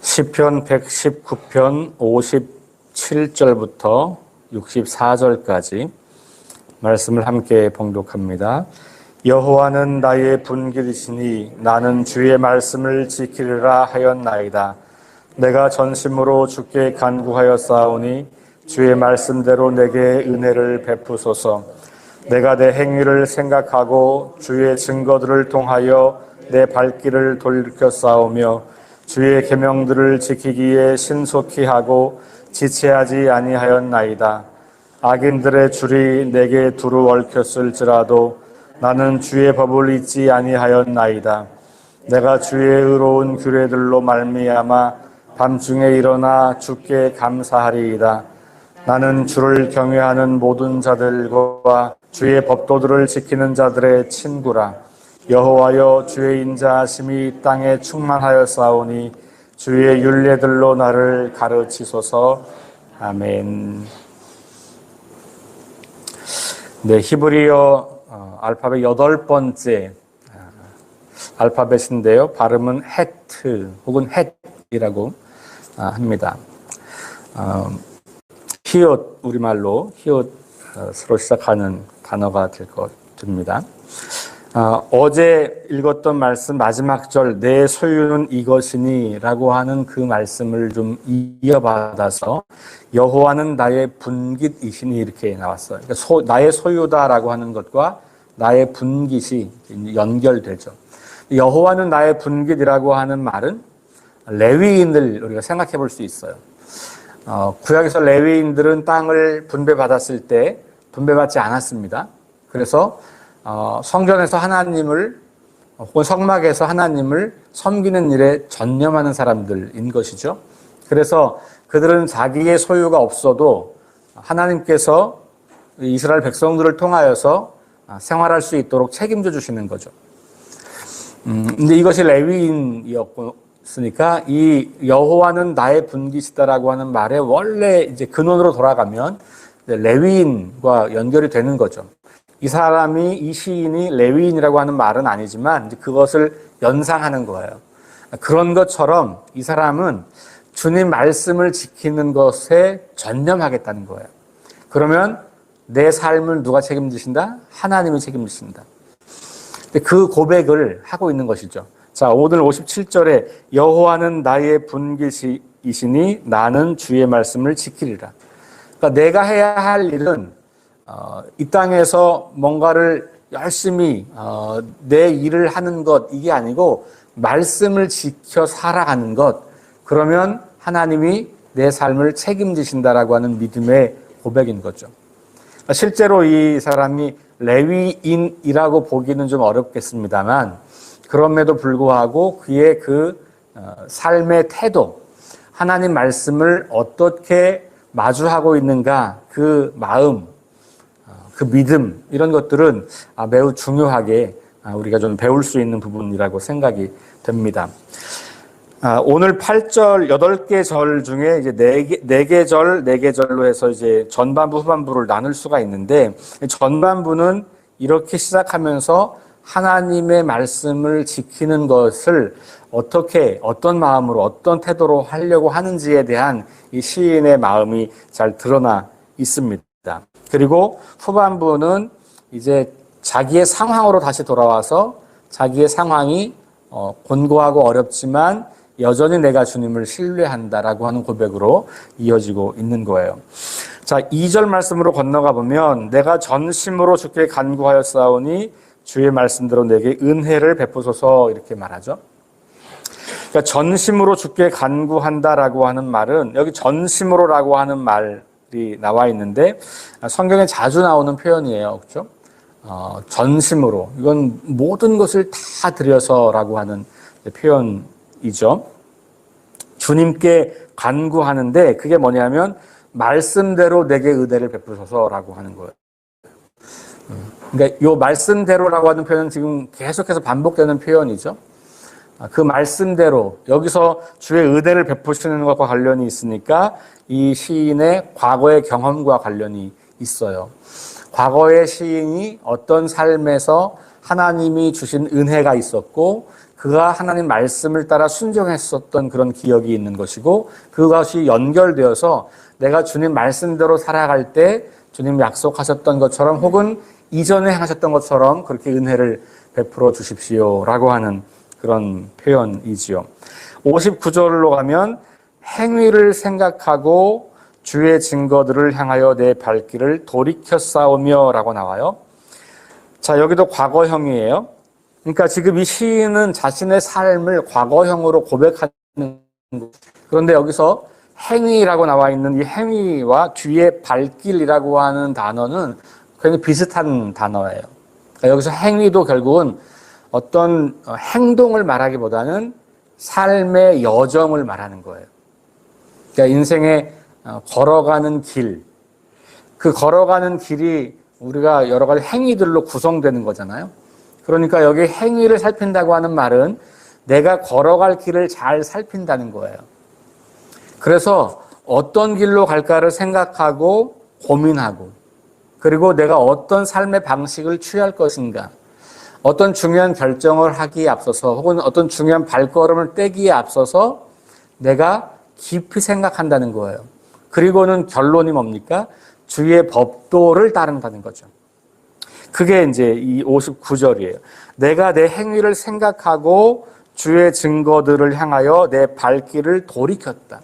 시편 119편 57절부터 64절까지 말씀을 함께 봉독합니다. 여호와는 나의 분길이시니 나는 주의 말씀을 지키리라 하였나이다. 내가 전심으로 주께 간구하였사오니 주의 말씀대로 내게 은혜를 베푸소서. 내가 내 행위를 생각하고 주의 증거들을 통하여 내 발길을 돌이켰사오며 주의 계명들을 지키기에 신속히 하고 지체하지 아니하였나이다. 악인들의 줄이 내게 두루 얽혔을지라도 나는 주의 법을 잊지 아니하였나이다. 내가 주의 의로운 규례들로 말미암아 밤중에 일어나 주께 감사하리이다. 나는 주를 경외하는 모든 자들과 주의 법도들을 지키는 자들의 친구라. 여호와여, 주의 인자하심이 땅에 충만하였사오니 주의 율례들로 나를 가르치소서. 아멘. 네, 히브리어 알파벳 8번째 알파벳인데요. 발음은 헤트 혹은 헷이라고 합니다. 히읗, 우리말로 히읗으로 시작하는 단어가 될 것 같습니다. 어제 읽었던 말씀 마지막 절 내 소유는 이것이니 라고 하는 그 말씀을 좀 이어받아서 여호와는 나의 분깃이시니 이렇게 나왔어요. 그러니까 나의 소유다라고 하는 것과 나의 분깃이 연결되죠. 여호와는 나의 분깃이라고 하는 말은 레위인을 우리가 생각해 볼 수 있어요. 구약에서 레위인들은 땅을 분배받았을 때 분배받지 않았습니다. 그래서 성전에서 하나님을 혹은 성막에서 하나님을 섬기는 일에 전념하는 사람들인 것이죠. 그래서 그들은 자기의 소유가 없어도 하나님께서 이스라엘 백성들을 통하여서 생활할 수 있도록 책임져 주시는 거죠. 근데 이것이 레위인이었으니까 이 여호와는 나의 분깃이다라고 하는 말의 원래 이제 근원으로 돌아가면 레위인과 연결이 되는 거죠. 이 사람이, 이 시인이 레위인이라고 하는 말은 아니지만 이제 그것을 연상하는 거예요. 그런 것처럼 이 사람은 주님 말씀을 지키는 것에 전념하겠다는 거예요. 그러면 내 삶을 누가 책임지신다? 하나님이 책임지신다. 그 고백을 하고 있는 것이죠. 자, 오늘 57절에 여호와는 나의 분깃이시니 나는 주의 말씀을 지키리라. 그러니까 내가 해야 할 일은 이 땅에서 뭔가를 열심히 내 일을 하는 것, 이게 아니고 말씀을 지켜 살아가는 것. 그러면 하나님이 내 삶을 책임지신다라고 하는 믿음의 고백인 거죠. 실제로 이 사람이 레위인이라고 보기는 좀 어렵겠습니다만 그럼에도 불구하고 그의 그 삶의 태도, 하나님 말씀을 어떻게 마주하고 있는가, 그 마음, 그 믿음, 이런 것들은 매우 중요하게 우리가 좀 배울 수 있는 부분이라고 생각이 됩니다. 오늘 8절, 8개 절 중에 이제 4개 절, 4개 절로 해서 이제 전반부, 후반부를 나눌 수가 있는데, 전반부는 이렇게 시작하면서 하나님의 말씀을 지키는 것을 어떻게, 어떤 마음으로, 어떤 태도로 하려고 하는지에 대한 이 시인의 마음이 잘 드러나 있습니다. 그리고 후반부는 이제 자기의 상황으로 다시 돌아와서 자기의 상황이 곤고하고 어렵지만 여전히 내가 주님을 신뢰한다라고 하는 고백으로 이어지고 있는 거예요. 자, 2절 말씀으로 건너가 보면 내가 전심으로 주께 간구하였사오니 주의 말씀대로 내게 은혜를 베푸소서 이렇게 말하죠. 그러니까 전심으로 주께 간구한다라고 하는 말은 여기 전심으로라고 하는 말이 나와 있는데 성경에 자주 나오는 표현이에요. 그렇죠? 전심으로. 이건 모든 것을 다 들여서라고 하는 표현이죠. 주님께 간구하는데 그게 뭐냐면 말씀대로 내게 은혜를 베푸소서라고 하는 거예요. 그러니까 이 말씀대로라고 하는 표현은 지금 계속해서 반복되는 표현이죠. 그 말씀대로 여기서 주의 은혜를 베푸시는 것과 관련이 있으니까 이 시인의 과거의 경험과 관련이 있어요. 과거의 시인이 어떤 삶에서 하나님이 주신 은혜가 있었고 그가 하나님 말씀을 따라 순종했었던 그런 기억이 있는 것이고 그것이 연결되어서 내가 주님 말씀대로 살아갈 때 주님 약속하셨던 것처럼 혹은 이전에 하셨던 것처럼 그렇게 은혜를 베풀어 주십시오라고 하는 그런 표현이지요. 59절로 가면 행위를 생각하고 주의 증거들을 향하여 내 발길을 돌이켜 싸우며 라고 나와요. 자, 여기도 과거형이에요. 그러니까 지금 이 시인은 자신의 삶을 과거형으로 고백하는 그런데 여기서 행위라고 나와 있는 이 행위와 뒤에 발길이라고 하는 단어는 굉장히 비슷한 단어예요. 그러니까 여기서 행위도 결국은 어떤 행동을 말하기보다는 삶의 여정을 말하는 거예요. 그러니까 인생에 걸어가는 길, 그 걸어가는 길이 우리가 여러 가지 행위들로 구성되는 거잖아요. 그러니까 여기 행위를 살핀다고 하는 말은 내가 걸어갈 길을 잘 살핀다는 거예요. 그래서 어떤 길로 갈까를 생각하고 고민하고 그리고 내가 어떤 삶의 방식을 취할 것인가 어떤 중요한 결정을 하기에 앞서서 혹은 어떤 중요한 발걸음을 떼기에 앞서서 내가 깊이 생각한다는 거예요. 그리고는 결론이 뭡니까? 주의 법도를 따른다는 거죠. 그게 이제 이 59절이에요. 내가 내 행위를 생각하고 주의 증거들을 향하여 내 발길을 돌이켰다.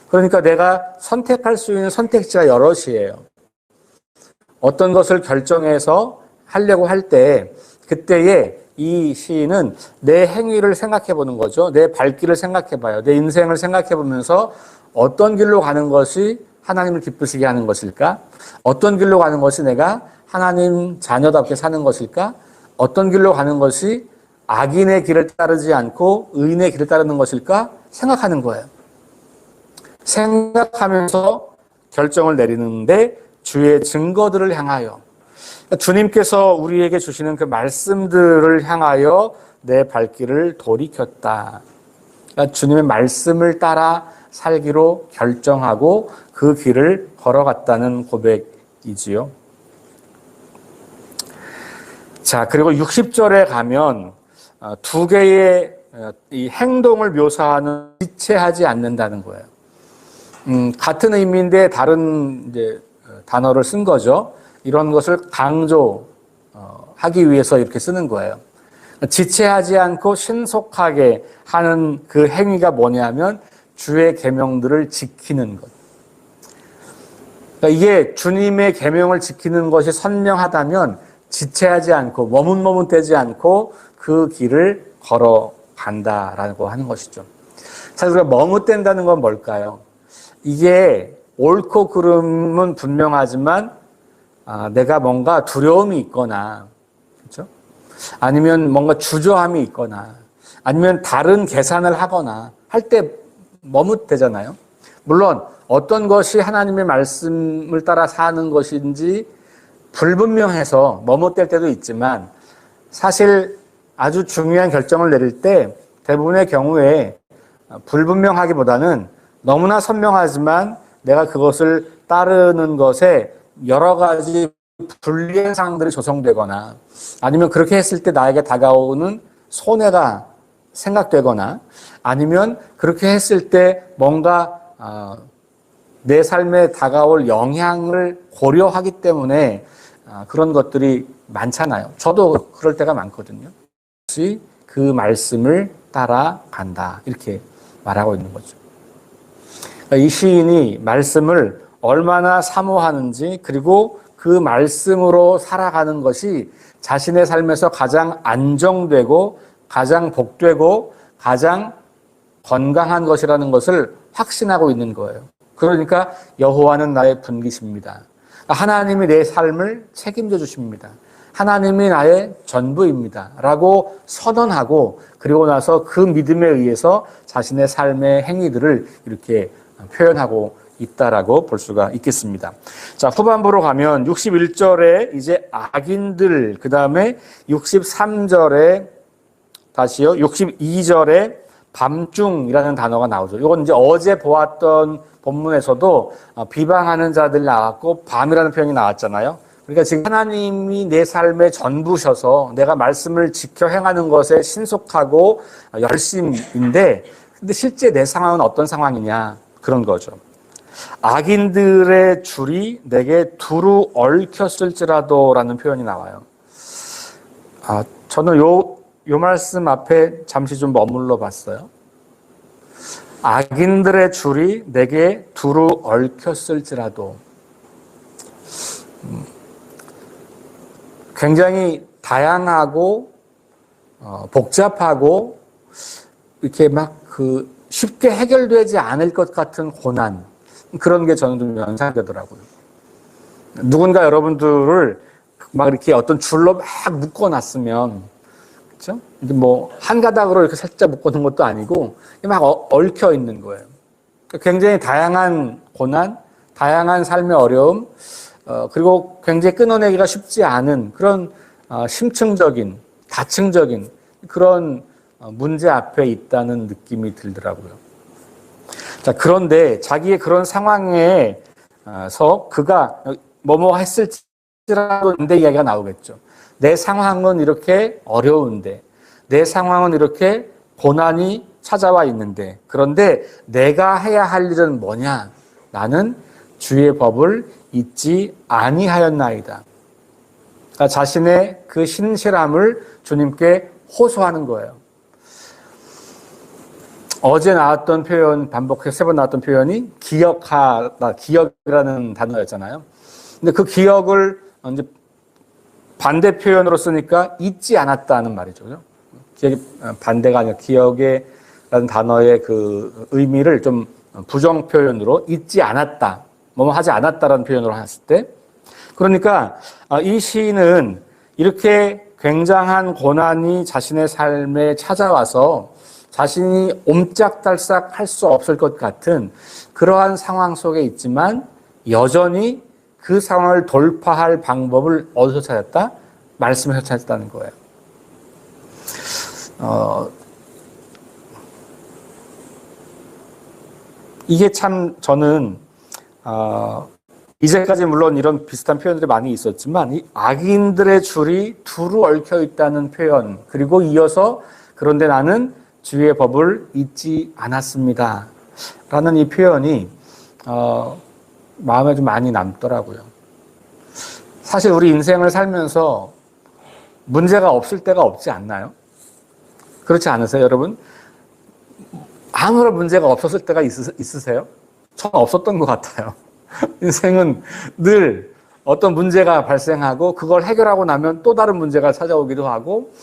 그러니까 내가 선택할 수 있는 선택지가 여럿이에요. 어떤 것을 결정해서 하려고 할 때 그때에 이 시인은 내 행위를 생각해 보는 거죠. 내 발길을 생각해 봐요. 내 인생을 생각해 보면서 어떤 길로 가는 것이 하나님을 기쁘시게 하는 것일까? 어떤 길로 가는 것이 내가 하나님 자녀답게 사는 것일까? 어떤 길로 가는 것이 악인의 길을 따르지 않고 의인의 길을 따르는 것일까? 생각하는 거예요. 생각하면서 결정을 내리는데 주의 증거들을 향하여 주님께서 우리에게 주시는 그 말씀들을 향하여 내 발길을 돌이켰다. 그러니까 주님의 말씀을 따라 살기로 결정하고 그 길을 걸어갔다는 고백이지요. 자, 그리고 60절에 가면 두 개의 이 행동을 묘사하는 지체하지 않는다는 거예요. 같은 의미인데 다른 이제 단어를 쓴 거죠. 이런 것을 강조하기 위해서 이렇게 쓰는 거예요. 지체하지 않고 신속하게 하는 그 행위가 뭐냐면 주의 계명들을 지키는 것. 그러니까 이게 주님의 계명을 지키는 것이 선명하다면 지체하지 않고 머뭇머뭇대지 않고 그 길을 걸어간다라고 하는 것이죠. 사실 우리가 머뭇댄다는 건 뭘까요? 이게 옳고 그름은 분명하지만 내가 뭔가 두려움이 있거나, 그렇죠? 아니면 뭔가 주저함이 있거나, 아니면 다른 계산을 하거나 할 때 머뭇대잖아요. 물론 어떤 것이 하나님의 말씀을 따라 사는 것인지 불분명해서 머뭇댈 때도 있지만 사실 아주 중요한 결정을 내릴 때 대부분의 경우에 불분명하기보다는 너무나 선명하지만 내가 그것을 따르는 것에 여러 가지 불리한 상황들이 조성되거나 아니면 그렇게 했을 때 나에게 다가오는 손해가 생각되거나 아니면 그렇게 했을 때 뭔가 내 삶에 다가올 영향을 고려하기 때문에 그런 것들이 많잖아요. 저도 그럴 때가 많거든요. 그 말씀을 따라간다 이렇게 말하고 있는 거죠. 이 시인이 말씀을 얼마나 사모하는지 그리고 그 말씀으로 살아가는 것이 자신의 삶에서 가장 안정되고 가장 복되고 가장 건강한 것이라는 것을 확신하고 있는 거예요. 그러니까 여호와는 나의 분깃입니다. 하나님이 내 삶을 책임져 주십니다. 하나님이 나의 전부입니다. 라고 선언하고 그리고 나서 그 믿음에 의해서 자신의 삶의 행위들을 이렇게 표현하고 있다라고 볼 수가 있겠습니다. 자, 후반부로 가면 61절에 이제 악인들, 그 다음에 63절에 다시요, 62절에 밤중이라는 단어가 나오죠. 이건 이제 어제 보았던 본문에서도 비방하는 자들이 나왔고 밤이라는 표현이 나왔잖아요. 그러니까 지금 하나님이 내 삶의 전부셔서 내가 말씀을 지켜 행하는 것에 신속하고 열심인데, 근데 실제 내 상황은 어떤 상황이냐, 그런 거죠. 악인들의 줄이 내게 두루 얽혔을지라도 라는 표현이 나와요. 저는 요 말씀 앞에 잠시 좀 머물러 봤어요. 악인들의 줄이 내게 두루 얽혔을지라도. 굉장히 다양하고 복잡하고 이렇게 막 쉽게 해결되지 않을 것 같은 고난, 그런 게 저는 좀 연상되더라고요. 누군가 여러분들을 막 이렇게 어떤 줄로 막 묶어놨으면, 그렇죠? 이게 뭐 한 가닥으로 이렇게 살짝 묶어놓은 것도 아니고 막 얽혀 있는 거예요. 굉장히 다양한 고난, 다양한 삶의 어려움, 그리고 굉장히 끊어내기가 쉽지 않은 그런 심층적인, 다층적인 그런 문제 앞에 있다는 느낌이 들더라고요. 자, 그런데 자기의 그런 상황에서 그가 뭐뭐 했을지라도 내 이야기가 나오겠죠. 내 상황은 이렇게 어려운데, 내 상황은 이렇게 고난이 찾아와 있는데, 그런데 내가 해야 할 일은 뭐냐? 나는 주의 법을 잊지 아니하였나이다. 그러니까 자신의 그 신실함을 주님께 호소하는 거예요. 어제 나왔던 표현, 반복해서 3번 나왔던 표현이 기억하다, 기억이라는 단어였잖아요. 근데 그 기억을 이제 반대 표현으로 쓰니까 잊지 않았다는 말이죠. 기억이 반대가 아니라 기억이라는 단어의 그 의미를 좀 부정 표현으로 잊지 않았다, 뭐뭐 하지 않았다라는 표현으로 했을 때, 그러니까 이 시인은 이렇게 굉장한 고난이 자신의 삶에 찾아와서 자신이 옴짝달싹 할 수 없을 것 같은 그러한 상황 속에 있지만 여전히 그 상황을 돌파할 방법을 어디서 찾았다? 말씀에서 찾았다는 거예요. 이게 참 저는 이제까지 물론 이런 비슷한 표현들이 많이 있었지만 이 악인들의 줄이 두루 얽혀 있다는 표현, 그리고 이어서 그런데 나는 주의 법을 잊지 않았습니다 라는 이 표현이 마음에 좀 많이 남더라고요. 사실 우리 인생을 살면서 문제가 없을 때가 없지 않나요? 그렇지 않으세요, 여러분? 아무런 문제가 없었을 때가 있으세요? 저는 없었던 것 같아요. 인생은 늘 어떤 문제가 발생하고 그걸 해결하고 나면 또 다른 문제가 찾아오기도 하고,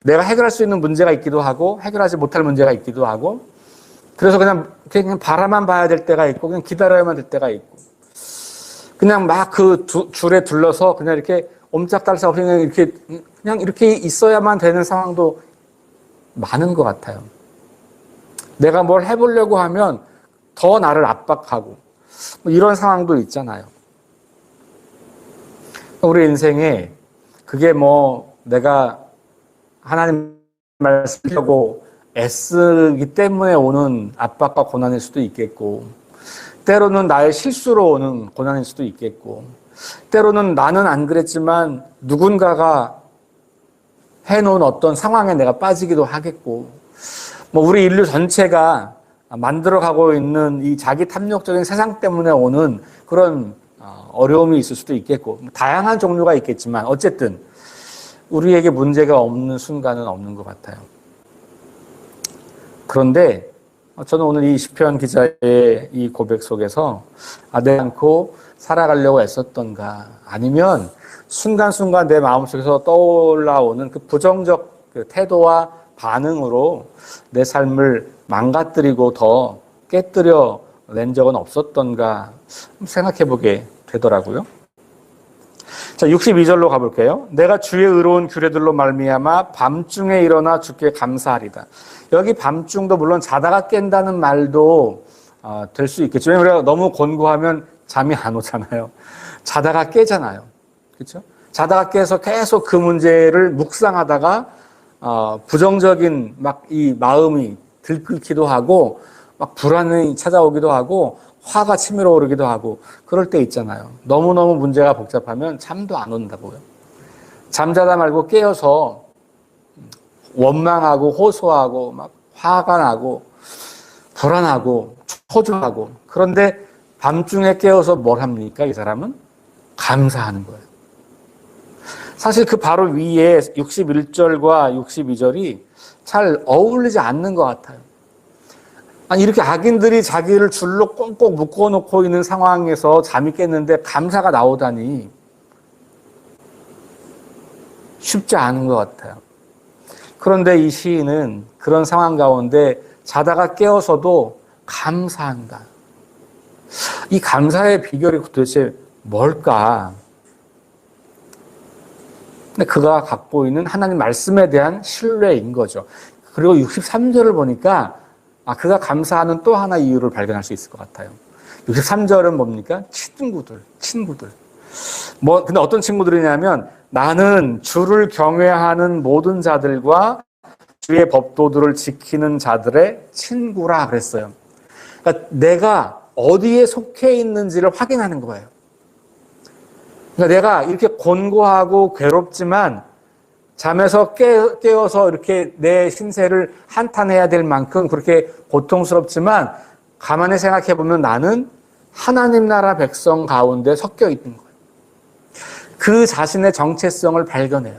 내가 해결할 수 있는 문제가 있기도 하고 해결하지 못할 문제가 있기도 하고, 그래서 그냥 바라만 봐야 될 때가 있고 그냥 기다려야만 될 때가 있고, 그냥 막 그 줄에 둘러서 그냥 이렇게 옴짝달싹 없이 그냥 이렇게 있어야만 되는 상황도 많은 것 같아요. 내가 뭘 해보려고 하면 더 나를 압박하고 뭐 이런 상황도 있잖아요. 우리 인생에 그게 뭐 내가 하나님 말씀하려고 애쓰기 때문에 오는 압박과 고난일 수도 있겠고, 때로는 나의 실수로 오는 고난일 수도 있겠고, 때로는 나는 안 그랬지만 누군가가 해놓은 어떤 상황에 내가 빠지기도 하겠고, 뭐 우리 인류 전체가 만들어가고 있는 이 자기 탐욕적인 세상 때문에 오는 그런 어려움이 있을 수도 있겠고, 다양한 종류가 있겠지만 어쨌든 우리에게 문제가 없는 순간은 없는 것 같아요. 그런데 저는 오늘 이 시편 기자의 이 고백 속에서 내가 않고 살아가려고 애썼던가, 아니면 순간순간 내 마음속에서 떠올라오는 그 부정적 그 태도와 반응으로 내 삶을 망가뜨리고 더 깨뜨려 낸 적은 없었던가 생각해보게 되더라고요. 자, 62절로 가볼게요. 내가 주의 의로운 규례들로 말미암아 밤중에 일어나 주께 감사하리다. 여기 밤중도 물론 자다가 깬다는 말도 될 수 있겠죠. 왜냐하면 우리가 너무 곤고하면 잠이 안 오잖아요. 자다가 깨잖아요. 그렇죠? 자다가 깨서 계속 그 문제를 묵상하다가 부정적인 막 이 마음이 들끓기도 하고 막 불안이 찾아오기도 하고 화가 치밀어 오르기도 하고 그럴 때 있잖아요. 너무너무 문제가 복잡하면 잠도 안 온다고요. 잠자다 말고 깨어서 원망하고 호소하고 막 화가 나고 불안하고 초조하고, 그런데 밤중에 깨어서 뭘 합니까? 이 사람은 감사하는 거예요. 사실 그 바로 위에 61절과 62절이 잘 어울리지 않는 것 같아요. 아니, 이렇게 악인들이 자기를 줄로 꽁꽁 묶어놓고 있는 상황에서 잠이 깼는데 감사가 나오다니 쉽지 않은 것 같아요. 그런데 이 시인은 그런 상황 가운데 자다가 깨어서도 감사한다. 이 감사의 비결이 도대체 뭘까? 근데 그가 갖고 있는 하나님 말씀에 대한 신뢰인 거죠. 그리고 63절을 보니까 그가 감사하는 또 하나 이유를 발견할 수 있을 것 같아요. 63절은 뭡니까? 친구들. 근데 어떤 친구들이냐면, 나는 주를 경외하는 모든 자들과 주의 법도들을 지키는 자들의 친구라 그랬어요. 그러니까 내가 어디에 속해 있는지를 확인하는 거예요. 그러니까 내가 이렇게 곤고하고 괴롭지만 잠에서 깨어서 이렇게 내 신세를 한탄해야 될 만큼 그렇게 고통스럽지만 가만히 생각해 보면 나는 하나님 나라 백성 가운데 섞여 있는 거예요. 그 자신의 정체성을 발견해요.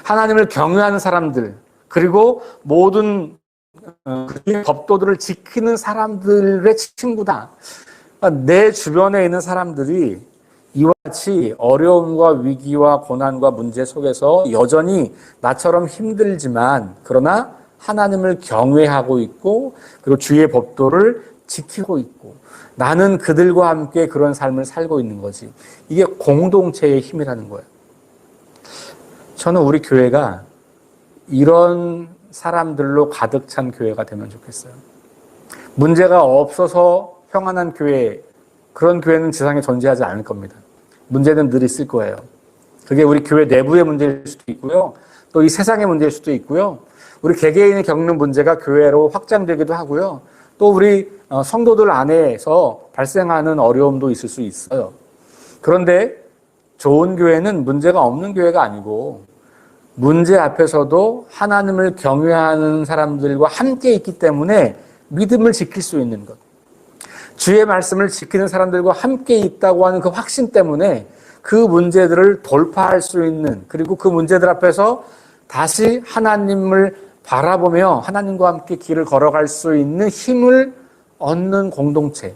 하나님을 경외하는 사람들, 그리고 모든 그의 법도들을 지키는 사람들의 친구다. 그러니까 내 주변에 있는 사람들이 이와 같이 어려움과 위기와 고난과 문제 속에서 여전히 나처럼 힘들지만 그러나 하나님을 경외하고 있고 그리고 주의 법도를 지키고 있고, 나는 그들과 함께 그런 삶을 살고 있는 거지. 이게 공동체의 힘이라는 거예요. 저는 우리 교회가 이런 사람들로 가득 찬 교회가 되면 좋겠어요. 문제가 없어서 평안한 교회, 그런 교회는 지상에 존재하지 않을 겁니다. 문제는 늘 있을 거예요. 그게 우리 교회 내부의 문제일 수도 있고요. 또 이 세상의 문제일 수도 있고요. 우리 개개인이 겪는 문제가 교회로 확장되기도 하고요. 또 우리 성도들 안에서 발생하는 어려움도 있을 수 있어요. 그런데 좋은 교회는 문제가 없는 교회가 아니고 문제 앞에서도 하나님을 경외하는 사람들과 함께 있기 때문에 믿음을 지킬 수 있는 것. 주의 말씀을 지키는 사람들과 함께 있다고 하는 그 확신 때문에 그 문제들을 돌파할 수 있는, 그리고 그 문제들 앞에서 다시 하나님을 바라보며 하나님과 함께 길을 걸어갈 수 있는 힘을 얻는 공동체.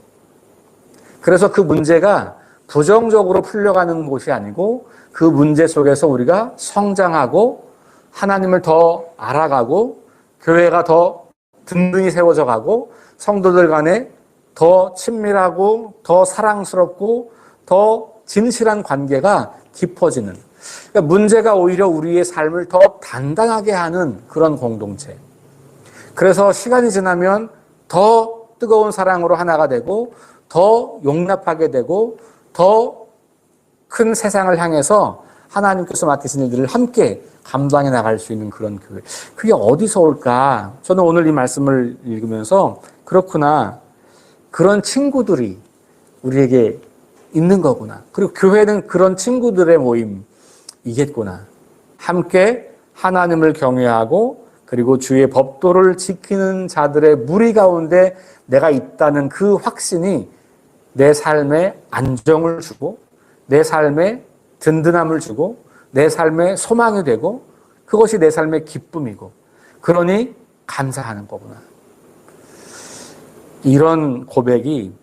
그래서 그 문제가 부정적으로 풀려가는 곳이 아니고 그 문제 속에서 우리가 성장하고 하나님을 더 알아가고 교회가 더 든든히 세워져 가고 성도들 간에 더 친밀하고 더 사랑스럽고 더 진실한 관계가 깊어지는, 그러니까 문제가 오히려 우리의 삶을 더 단단하게 하는 그런 공동체. 그래서 시간이 지나면 더 뜨거운 사랑으로 하나가 되고 더 용납하게 되고 더 큰 세상을 향해서 하나님께서 맡기신 일들을 함께 감당해 나갈 수 있는 그런 교회. 그게 어디서 올까? 저는 오늘 이 말씀을 읽으면서 그렇구나. 그런 친구들이 우리에게 있는 거구나. 그리고 교회는 그런 친구들의 모임이겠구나. 함께 하나님을 경외하고 그리고 주의 법도를 지키는 자들의 무리 가운데 내가 있다는 그 확신이 내 삶에 안정을 주고 내 삶에 든든함을 주고 내 삶에 소망이 되고 그것이 내 삶의 기쁨이고, 그러니 감사하는 거구나. 이런 고백이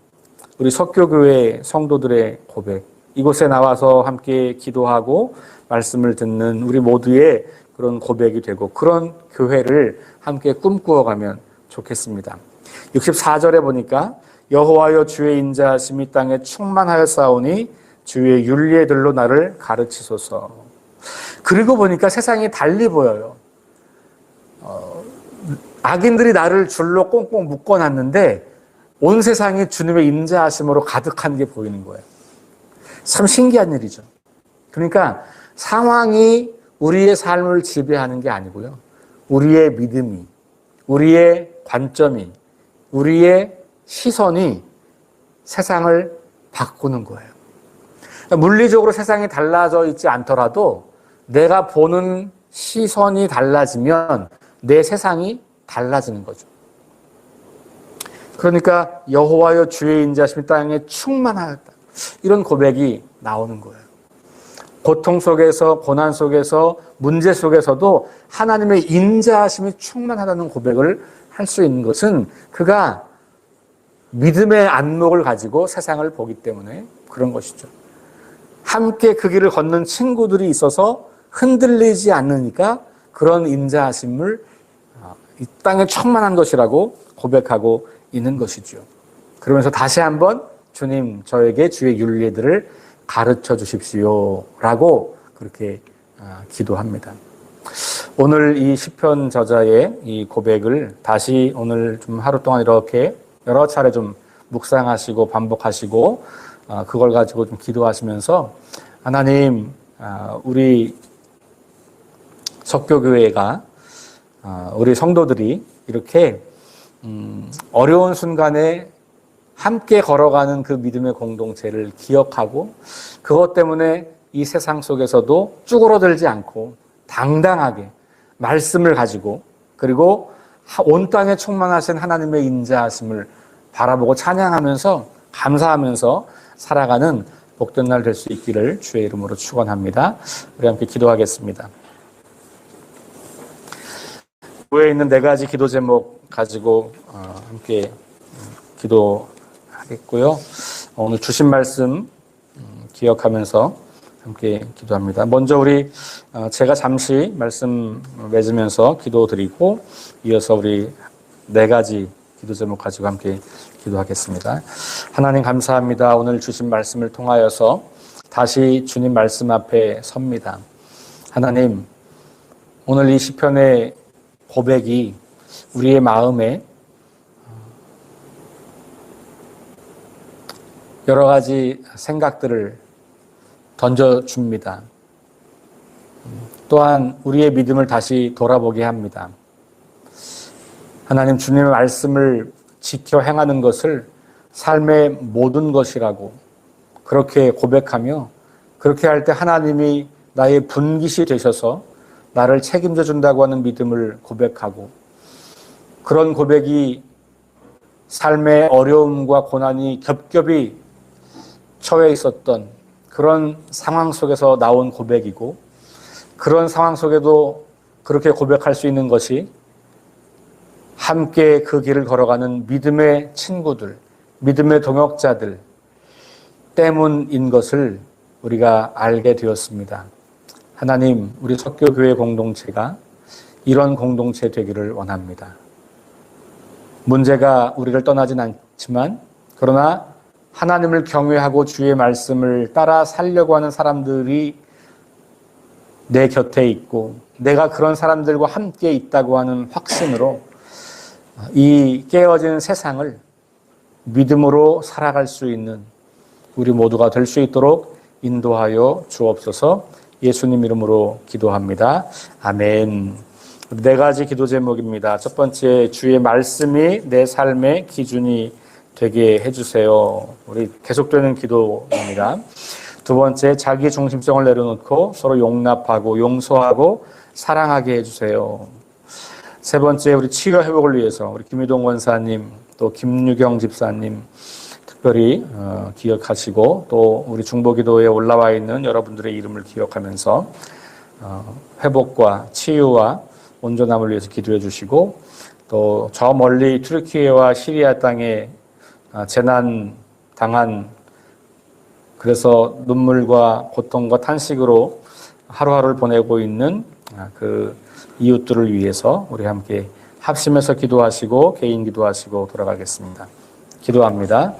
우리 석교교회 성도들의 고백, 이곳에 나와서 함께 기도하고 말씀을 듣는 우리 모두의 그런 고백이 되고 그런 교회를 함께 꿈꾸어가면 좋겠습니다. 64절에 보니까 여호와여 주의 인자하심이 땅에 충만하였사오니 주의 윤리의 들로 나를 가르치소서. 그리고 보니까 세상이 달리 보여요. 악인들이 나를 줄로 꽁꽁 묶어놨는데 온 세상이 주님의 인자하심으로 가득한 게 보이는 거예요. 참 신기한 일이죠. 그러니까 상황이 우리의 삶을 지배하는 게 아니고요. 우리의 믿음이, 우리의 관점이, 우리의 시선이 세상을 바꾸는 거예요. 그러니까 물리적으로 세상이 달라져 있지 않더라도 내가 보는 시선이 달라지면 내 세상이 달라지는 거죠. 그러니까 여호와여 주의 인자하심이 땅에 충만하다. 이런 고백이 나오는 거예요. 고통 속에서, 고난 속에서, 문제 속에서도 하나님의 인자하심이 충만하다는 고백을 할 수 있는 것은 그가 믿음의 안목을 가지고 세상을 보기 때문에 그런 것이죠. 함께 그 길을 걷는 친구들이 있어서 흔들리지 않으니까 그런 인자하심을 이 땅에 충만한 것이라고 고백하고 있는 것이죠. 그러면서 다시 한번 주님 저에게 주의 윤리들을 가르쳐 주십시오 라고 그렇게 기도합니다. 오늘 이 시편 저자의 이 고백을 다시 오늘 좀 하루 동안 이렇게 여러 차례 좀 묵상하시고 반복하시고 그걸 가지고 좀 기도하시면서 하나님 우리 석교교회가 우리 성도들이 이렇게 어려운 순간에 함께 걸어가는 그 믿음의 공동체를 기억하고 그것 때문에 이 세상 속에서도 쭈그러들지 않고 당당하게 말씀을 가지고 그리고 온 땅에 충만하신 하나님의 인자하심을 바라보고 찬양하면서 감사하면서 살아가는 복된 날 될 수 있기를 주의 이름으로 축원합니다. 우리 함께 기도하겠습니다. 교회에 있는 네 가지 기도 제목 가지고 함께 기도하겠고요. 오늘 주신 말씀 기억하면서 함께 기도합니다. 먼저 우리 제가 잠시 말씀 맺으면서 기도드리고 이어서 우리 네 가지 기도 제목 가지고 함께 기도하겠습니다. 하나님 감사합니다. 오늘 주신 말씀을 통하여서 다시 주님 말씀 앞에 섭니다. 하나님 오늘 이 시편의 고백이 우리의 마음에 여러 가지 생각들을 던져줍니다. 또한 우리의 믿음을 다시 돌아보게 합니다. 하나님 주님의 말씀을 지켜 행하는 것을 삶의 모든 것이라고 그렇게 고백하며 그렇게 할 때 하나님이 나의 분깃이 되셔서 나를 책임져 준다고 하는 믿음을 고백하고 그런 고백이 삶의 어려움과 고난이 겹겹이 처해 있었던 그런 상황 속에서 나온 고백이고 그런 상황 속에도 그렇게 고백할 수 있는 것이 함께 그 길을 걸어가는 믿음의 친구들, 믿음의 동역자들 때문인 것을 우리가 알게 되었습니다. 하나님, 우리 석교교회 공동체가 이런 공동체 되기를 원합니다. 문제가 우리를 떠나진 않지만 그러나 하나님을 경외하고 주의 말씀을 따라 살려고 하는 사람들이 내 곁에 있고 내가 그런 사람들과 함께 있다고 하는 확신으로 이 깨어진 세상을 믿음으로 살아갈 수 있는 우리 모두가 될 수 있도록 인도하여 주옵소서. 예수님 이름으로 기도합니다. 아멘. 네 가지 기도 제목입니다. 첫 번째, 주의 말씀이 내 삶의 기준이 되게 해주세요. 우리 계속되는 기도입니다. 두 번째, 자기 중심성을 내려놓고 서로 용납하고 용서하고 사랑하게 해주세요. 세 번째, 우리 치유 회복을 위해서 우리 김유동 원사님 또 김유경 집사님 특별히 기억하시고 또 우리 중보기도에 올라와 있는 여러분들의 이름을 기억하면서 회복과 치유와 온전함을 위해서 기도해 주시고 또 저 멀리 튀르키예와 시리아 땅에 재난 당한 그래서 눈물과 고통과 탄식으로 하루하루를 보내고 있는 그 이웃들을 위해서 우리 함께 합심해서 기도하시고 개인 기도하시고 돌아가겠습니다. 기도합니다.